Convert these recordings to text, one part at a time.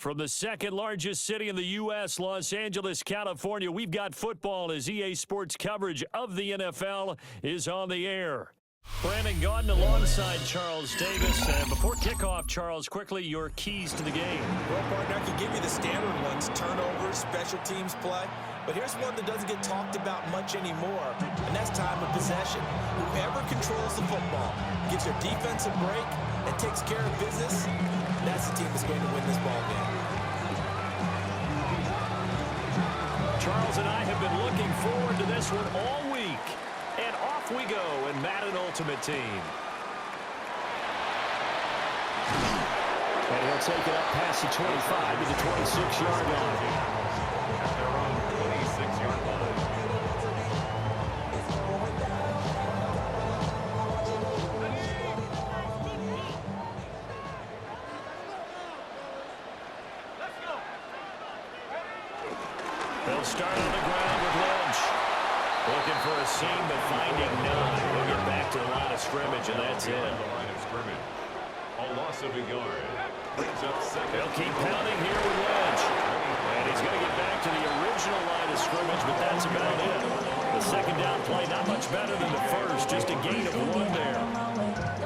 From the second largest city in the U.S., Los Angeles, California, we've got football as EA Sports coverage of the NFL is on the air. Brandon Gaudin alongside Charles Davis. And before kickoff, Charles, quickly, your keys to the game. Well, partner, I can give you the standard ones, turnovers, special teams play. But here's one that doesn't get talked about much anymore, and that's time of possession. Whoever controls the football, gives their defense a break, and takes care of business, that's the team that's going to win this ball game. Charles and I have been looking forward to this one all week. And off we go in Madden Ultimate Team. And he'll take it up past the 25 to the 26-yard line. At their own 26-yard line. They'll start on the ground with Lynch. Looking for a seam, but finding none. We'll get back to the line of scrimmage, and that's it. The line of scrimmage. A loss of a yard. Brings up second. They'll keep pounding here with Lynch. And he's going to get back to the original line of scrimmage, but that's about it. The second down play, not much better than the first. Just a gain of one there.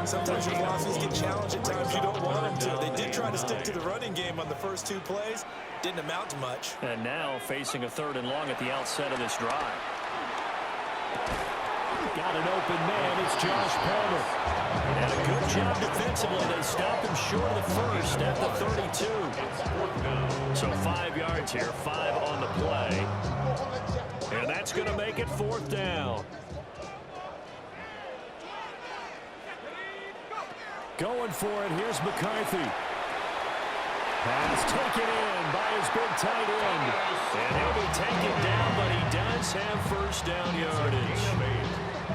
Sometimes your losses get challenged at times you don't want them to. They did try to stick to the running game on the first two plays. Didn't amount to much. And now facing a 3rd and long at the outset of this drive. Got an open man. It's Josh Palmer. And a good job defensively. They stop him short of the first at the 32. So 5 yards here, 5 on the play. And that's going to make it 4th down. Going for it. Here's McCarthy. Pass taken in by his big tight end. And he'll be taken down, but he does have first down yardage.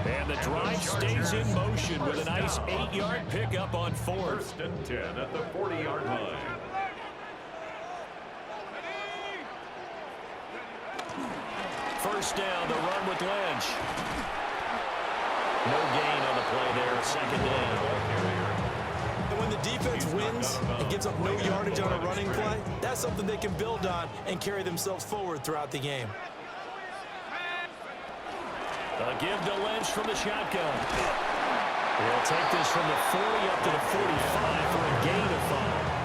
And the drive stays in motion with a nice 8-yard pickup on 4th. 1st and 10 at the 40-yard line. First down, the run with Lynch. No gain on the play there, 2nd down. And when the defense wins and gives up no yardage on a running play, that's something they can build on and carry themselves forward throughout the game. A give to Lynch from the shotgun. He'll take this from the 40 up to the 45 for a gain of 5.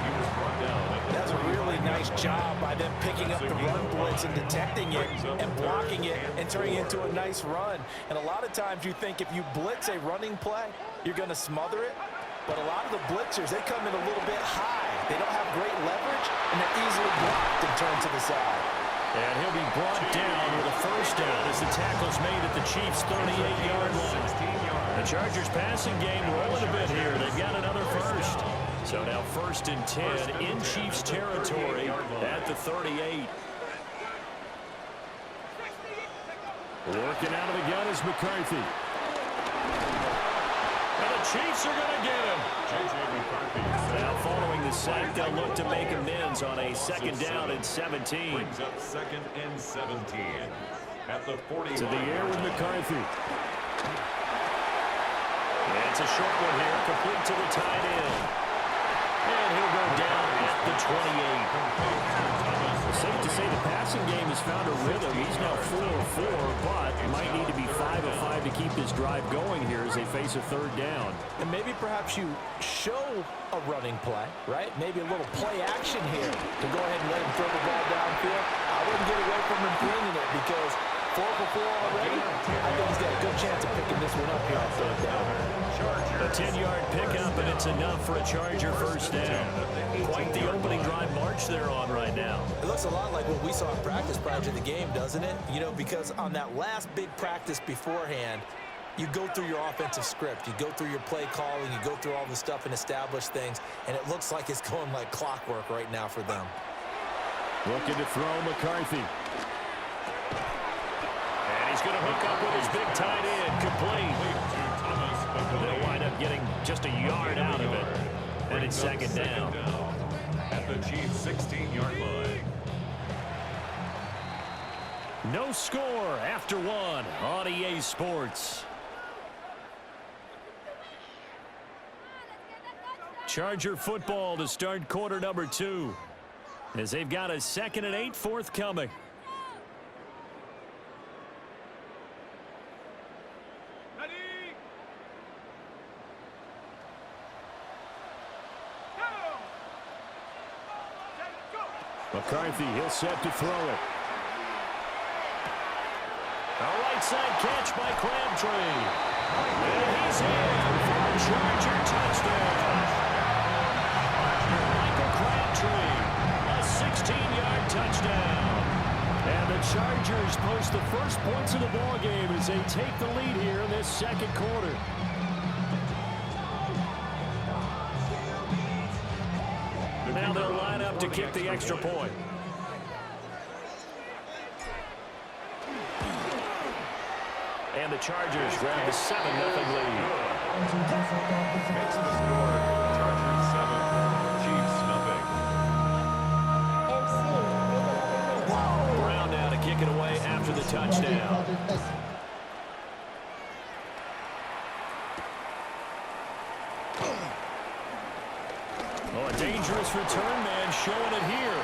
He was brought down. That's a really nice job by them picking up the run blitz and detecting it and blocking it and turning it into a nice run. And a lot of times you think if you blitz a running play, you're going to smother it. But a lot of the blitzers, they come in a little bit high. They don't have great leverage, and they're easily blocked and turned to the side. And he'll be brought down with a first down as the tackle's made at the Chiefs' 38-yard line. The Chargers passing game rolling a bit here. They've got another first. So now 1st and 10 in Chiefs territory at the 38. Working out of the gun is McCarthy. And the Chiefs are going to get him. Now following the sack, they'll look to make amends on a 2nd down and 17. Brings up 2nd and 17 at the 40. To the air with McCarthy. And it's a short one here, complete to the tight end. And he'll go down at the 28. Safe to say the passing game has found a rhythm. He's now 4-4, but might need to be 5-5 to keep this drive going here as they face a 3rd down. And maybe perhaps you show a running play, right? Maybe a little play action here to go ahead and let him throw the ball downfield. I wouldn't get away from him flinging it because 4 for 4 already. I think he's got a good chance of picking this one up here on 3rd down. A 10-yard pickup, and it's enough for a Charger first down. Quite the opening drive march they're on right now. It looks a lot like what we saw in practice prior to the game, doesn't it? You know, because on that last big practice beforehand, you go through your offensive script. You go through your play calling. You go through all the stuff and establish things, and it looks like it's going like clockwork right now for them. Looking to throw McCarthy. And he's going to hook up with his big tight end, complete. They'll wind up getting just a yard out of it. And it's 2nd down. At the Chiefs' 16-yard line. No score after 1 on EA Sports. Charger football to start quarter number 2. as they've got a 2nd and 8 forthcoming. McCarthy, he'll set to throw it. A right side catch by Crabtree. And he's in for a Charger touchdown. Michael Crabtree, a 16-yard touchdown. And the Chargers post the first points of the ballgame as they take the lead here in this 2nd quarter. Now they'll line up to kick the extra point. And the Chargers grab the 7-0 lead. Makes the score Chargers 7, Chiefs nothing. Brown now to kick it away after the touchdown. Oh, a dangerous return man showing it here.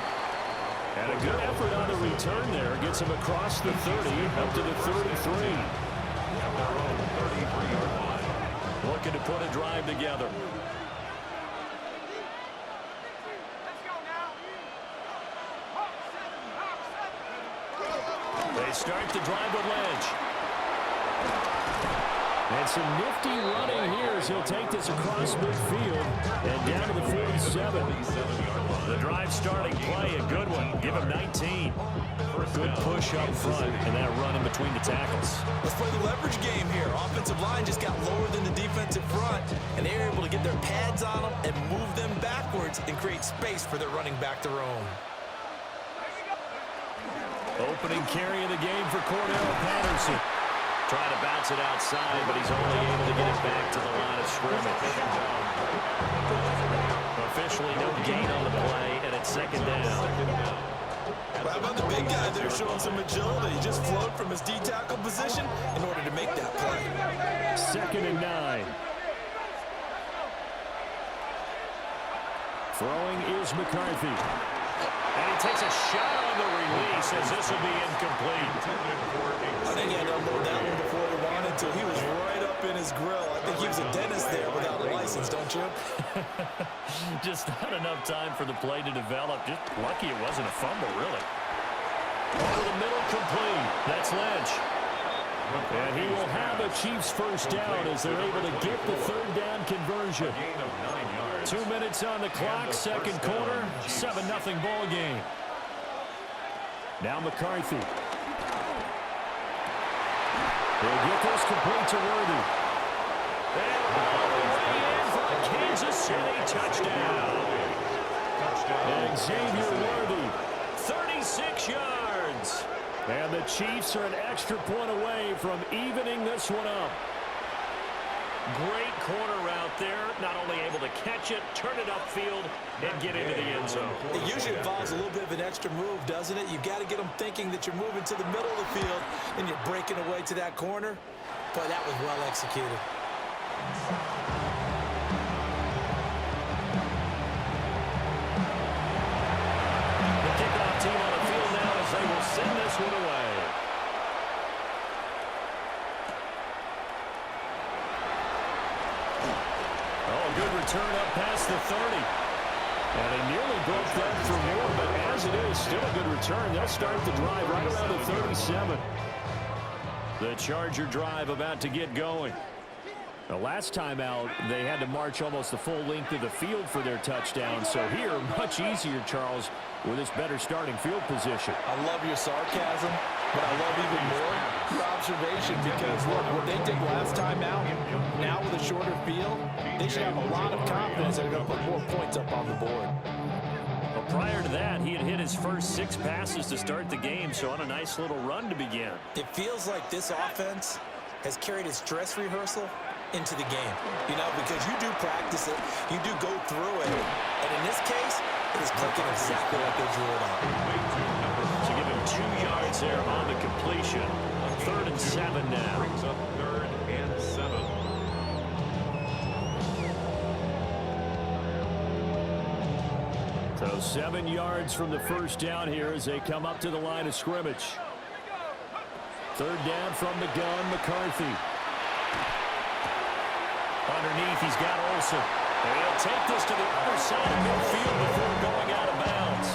And a good effort on the return there. Gets him across the 30 up to the 33. At their own 33-yard line. Looking to put a drive together. They start the drive with Lynch. And some nifty running here as he'll take this across midfield and down to the 47. The drive starting play, a good one. Give him 19. Good push up front and that run in between the tackles. Let's play the leverage game here. Offensive line just got lower than the defensive front, and they were able to get their pads on them and move them backwards and create space for their running back to roam. Opening carry of the game for Cordell Patterson. Trying to bounce it outside, but he's only able to get it back to the line of scrimmage. Officially no gain on the play, and it's 2nd down. How about the big guy there showing some agility? He just flowed from his D-tackle position in order to make that play. 2nd and 9. Throwing is McCarthy. And he takes a shot on the release as this will be incomplete. I think he had to unload that one before he wanted to. He was right up in his grill. I think he was a dentist there without a license, don't you? Just not enough time for the play to develop. Just lucky it wasn't a fumble, really. Over the middle, complete. That's Lynch. And he will have a Chiefs first down as they're able to get the 3rd down conversion. 2 minutes on the clock, 2nd quarter, 7-0 ball game. Now McCarthy. They'll get this complete to Worthy. And way in for a Kansas City touchdown. And Xavier Worthy, 36 yards. And the Chiefs are an extra point away from evening this one up. Great corner route there. Not only able to catch it, turn it upfield, and get into the end zone. It usually involves a little bit of an extra move, doesn't it? You've got to get them thinking that you're moving to the middle of the field and you're breaking away to that corner. Boy, that was well executed. The kickoff team on the field now as they will send this one away. Good return up past the 30. And he nearly broke that for more, but as it is, still a good return. They'll start the drive right around the 37. The Charger drive about to get going. The last time out, they had to march almost the full length of the field for their touchdown. So here, much easier, Charles, with this better starting field position. I love your sarcasm, but I love even more your observation because, look, what they did last time out, now with a shorter field, they should have a lot of confidence that they're going to put more points up on the board. Well, prior to that, he had hit his first 6 passes to start the game, so on a nice little run to begin. It feels like this offense has carried its dress rehearsal into the game, you know, because you do practice it, you do go through it, and in this case, it is clicking exactly like they drew it up. To give him 2 yards there on the completion. 3rd and 7 now. Brings up 3rd and 7. So 7 yards from the first down here as they come up to the line of scrimmage. Third down from the gun, McCarthy. Underneath, he's got Olsen. And he'll take this to the other side of midfield before going out of bounds.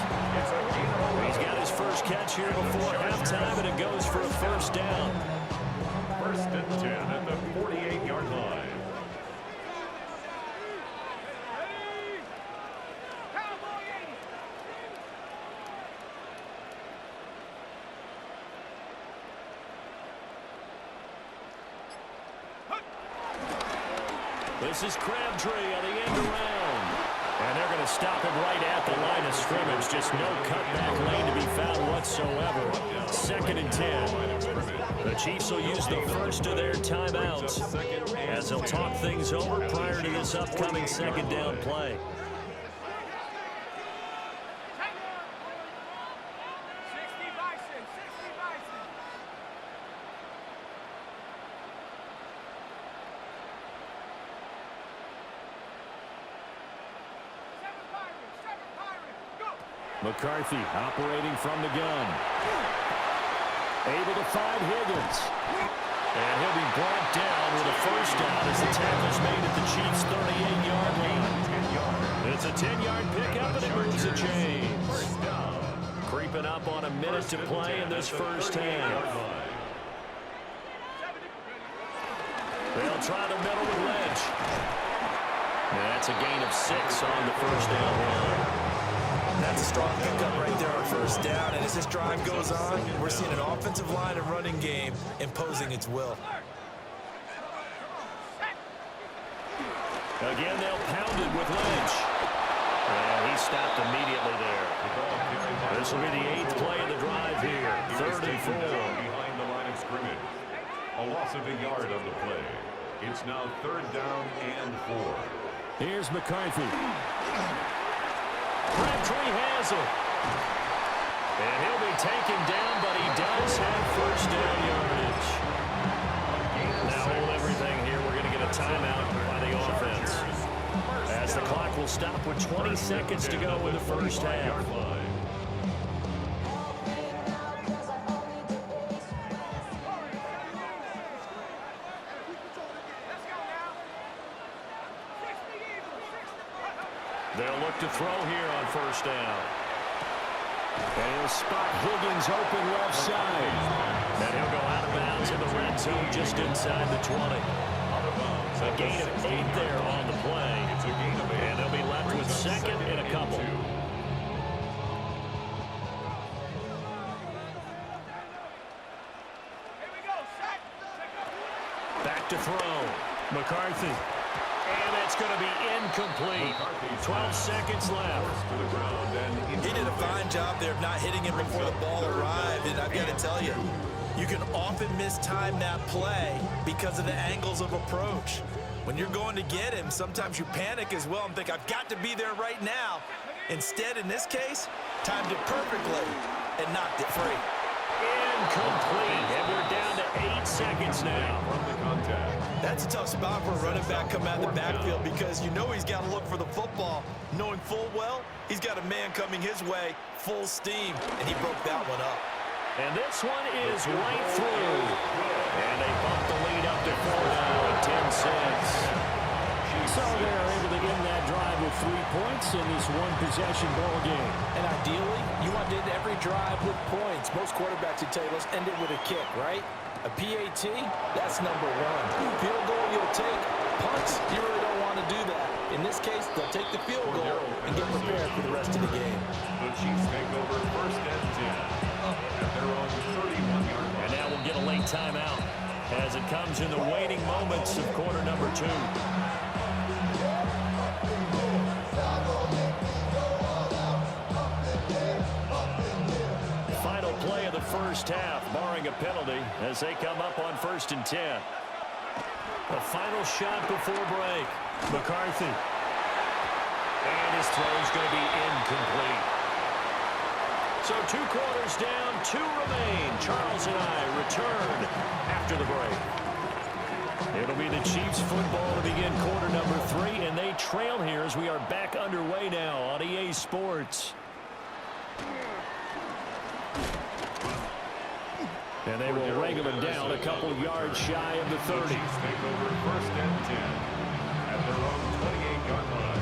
He's got his first catch here before halftime, and it goes for a first down. First and 10 at the 48-yard line. This is Crabtree on the end around. And they're going to stop him right at the line of scrimmage. Just no cutback lane to be found whatsoever. Second and 10. The Chiefs will use the first of their timeouts as they'll talk things over prior to this upcoming second down play. McCarthy operating from the gun. Able to find Higgins. And he'll be brought down with a first down as the tackle's made at the Chiefs' 38-yard line. It's a 10-yard pickup, and it moves the chains. Creeping up on a minute to play in this first half. They'll try the middle with Lynch. And that's a gain of 6 on the first down line. That's a strong pickup right there on first down. And as this drive goes on, we're seeing an offensive line and running game imposing its will. Again, they'll pound it with Lynch. And he stopped immediately there. This will be the 8th play of the drive here. 3rd and 4. Behind the line of scrimmage. A loss of a yard on the play. It's now 3rd down and 4. Here's McCarthy. Crabtree has it. And he'll be taken down, but he does have first down yardage. Now hold everything here. We're going to get a timeout by the offense, as the clock will stop with 20 seconds to go in the first half. They'll look to throw here on first down. And he'll spot Higgins open left side. And he'll go out of bounds in the red zone just inside the 20. A gain of 8 there on the play. And they'll be left with second and a couple. Back to throw. McCarthy. And it's going to be incomplete. 12 seconds left. He did a fine job there of not hitting him before the ball arrived. And I've got to tell you, you can often mistime that play because of the angles of approach. When you're going to get him, sometimes you panic as well and think, I've got to be there right now. Instead, in this case, timed it perfectly and knocked it free. Incomplete. And we're down to 8 seconds now. That's a tough spot for a running back coming out of the backfield because you know he's got to look for the football, knowing full well he's got a man coming his way full steam, and he broke that one up. And this one is right through. And they bump the lead up to 4 now at 10-6. So they're able to end that drive with 3 points in this one-possession ball game. And ideally, you want to end every drive with points. Most quarterbacks would tell you, let's end it with a kick, right? A PAT, that's number 1. Field goal you'll take. Punts, you really don't want to do that. In this case, they'll take the field goal and get prepared for the rest of the game. The Chiefs take over first and 10 at their own 31-yard line. And now we'll get a late timeout as it comes in the waning moments of quarter number 2. Final play of the first half, barring a penalty, as they come up on 1st and 10. The final shot before break. McCarthy. And his throw's going to be incomplete. So 2 quarters down, 2 remain. Charles and I return after the break. It'll be the Chiefs football to begin quarter number 3, and they trail here as we are back underway now on EA Sports. And they will wrangle him down a couple yards shy of the 30. The Chiefs take over first and 10 at their own 28-yard line.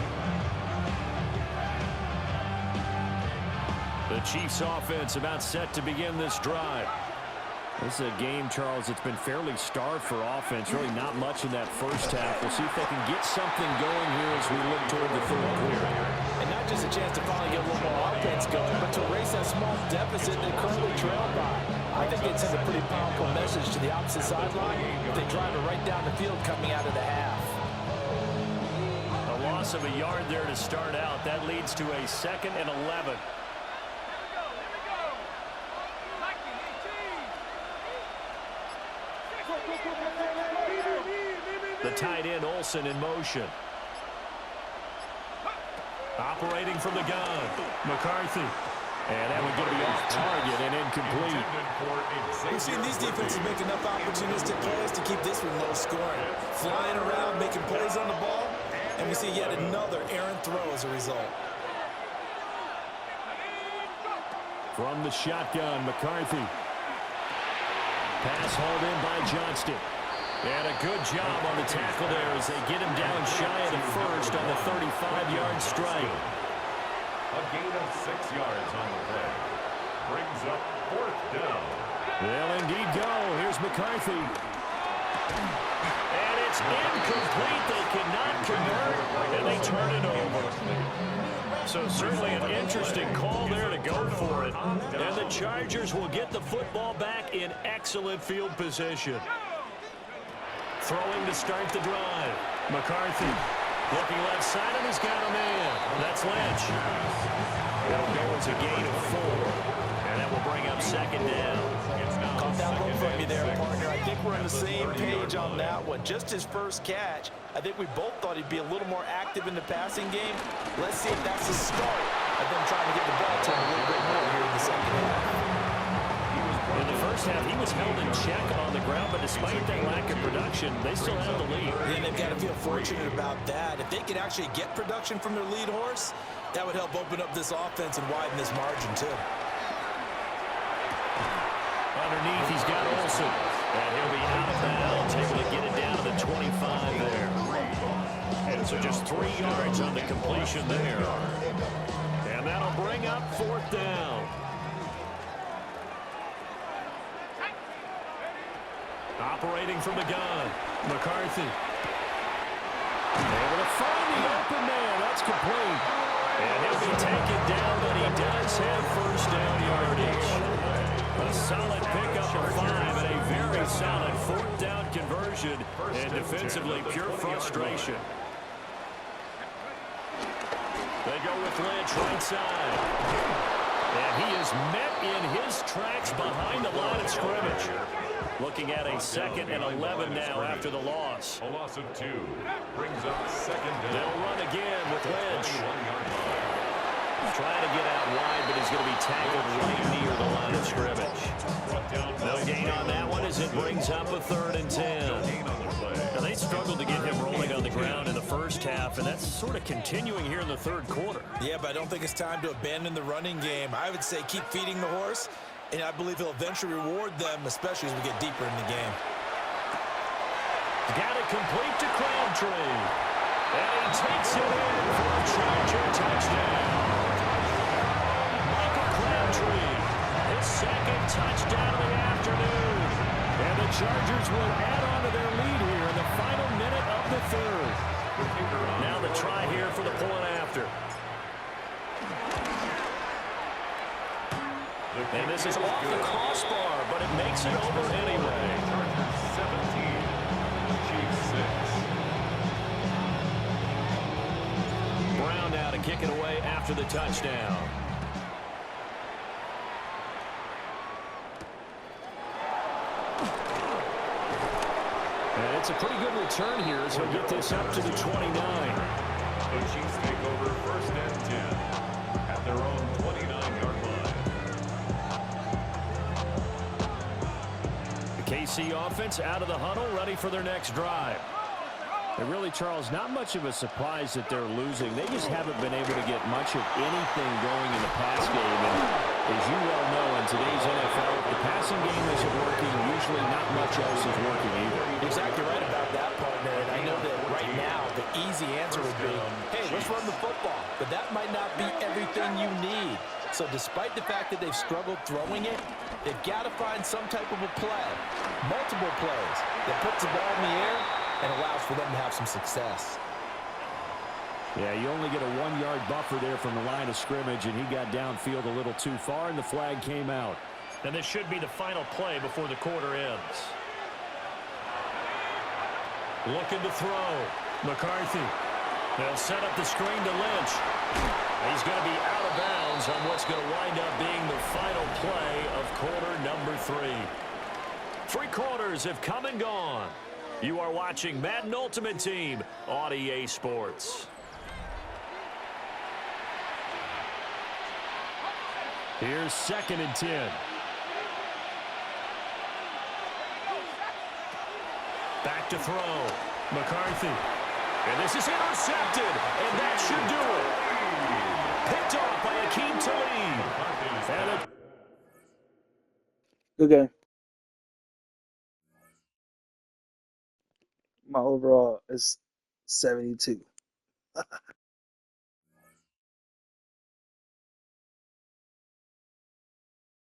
The Chiefs offense about set to begin this drive. This is a game, Charles, it's been fairly starved for offense. Really not much in that first half. We'll see if they can get something going here as we look toward the third quarter. And not just a chance to finally get a little more offense going, but to erase that small deficit they currently trail by. I think they'd send a pretty powerful message to the opposite sideline if they drive it right down the field coming out of the half. A loss of a yard there to start out. That leads to a 2nd and 11. The tight end, Olsen, in motion. Operating from the gun, McCarthy. And that would be off target and incomplete. We've seen these defenses make enough opportunistic plays to keep this one low scoring. Flying around, making plays on the ball, and we see yet another errant throw as a result. From the shotgun, McCarthy. Pass hauled in by Johnston. And a good job on the tackle there as they get him down shy of the first on the 35-yard strike. A gain of 6 yards on the play. Brings up 4th down. They'll indeed go. Here's McCarthy. And it's incomplete. They cannot convert, and they turn it over. So certainly an interesting call there to go for it. And the Chargers will get the football back in excellent field position. Throwing to start the drive. McCarthy looking left side, and he's got a man. That's Lynch. That'll go as a gain of 4. And that will bring up 2nd down. Caught that look from you there, partner. I think we're on the same page on that one. Just his first catch. I think we both thought he'd be a little more active in the passing game. Let's see if that's the start of them trying to get the ball to him a little bit more here in the second half. In the first half, he was held in check on the ground, but despite that lack of production, they still have the lead. And they've got to feel fortunate about that. If they could actually get production from their lead horse, that would help open up this offense and widen this margin, too. Underneath, he's got Olsen. And he'll be out of bounds, able to get it down to the 25 there. And so just 3 yards on the completion there. And that'll bring up 4th down. Operating from the gun, McCarthy. Able to find the open man. That's complete. And he'll be taken down, but he does have first down yardage. A solid pickup of 5 and a very solid 4th down conversion. And defensively, pure frustration. They go with Lynch right side. And he is met in his tracks behind the line of scrimmage. Looking at a 2nd and 11 now after the loss. A loss of 2 brings up 2nd down. They'll run again with Lynch. Trying to get out wide, but he's going to be tackled right near the line of scrimmage. No gain on that one as it brings up a 3rd and 10. Now they struggled to get him rolling on the ground in the first half, and that's sort of continuing here in the third quarter. Yeah, but I don't think it's time to abandon the running game. I would say keep feeding the horse, and I believe he'll eventually reward them, especially as we get deeper in the game. Got it complete to Crabtree. And he takes it in for a Charger touchdown. Michael Crabtree, his 2nd touchdown of the afternoon. And the Chargers will add on to their lead here in the final minute of the 3rd. Now the try here for the point after. And this is off the crossbar, but it makes it over anyway. 17, Chiefs 6. Brown now to kick it away after the touchdown. And it's a pretty good return here as he'll get this up to the 29. The Chiefs take over 1st and 10 at their own 29-yard line. The KC offense out of the huddle, ready for their next drive. And really, Charles, not much of a surprise that they're losing. They just haven't been able to get much of anything going in the pass game. And as you well know, in today's NFL, if the passing game isn't working, usually not much else is working either. You're exactly right about that, partner. And I know that right now the easy answer would be, hey, let's run the football. But that might not be everything you need. So despite the fact that they've struggled throwing it, they've got to find some type of a play, multiple plays, that puts the ball in the air and allows for them to have some success. Yeah, you only get a 1-yard buffer there from the line of scrimmage, and he got downfield a little too far, and the flag came out. And this should be the final play before the quarter ends. Looking to throw. McCarthy. They'll set up the screen to Lynch. He's going to be out of bounds on what's going to wind up being the final play of quarter number 3. 3 quarters have come and gone. You are watching Madden Ultimate Team on EA Sports. Here's 2nd and 10. Back to throw. McCarthy. And this is intercepted, and that should do it. Picked off by Akeem Talib. Good game. My overall is 72.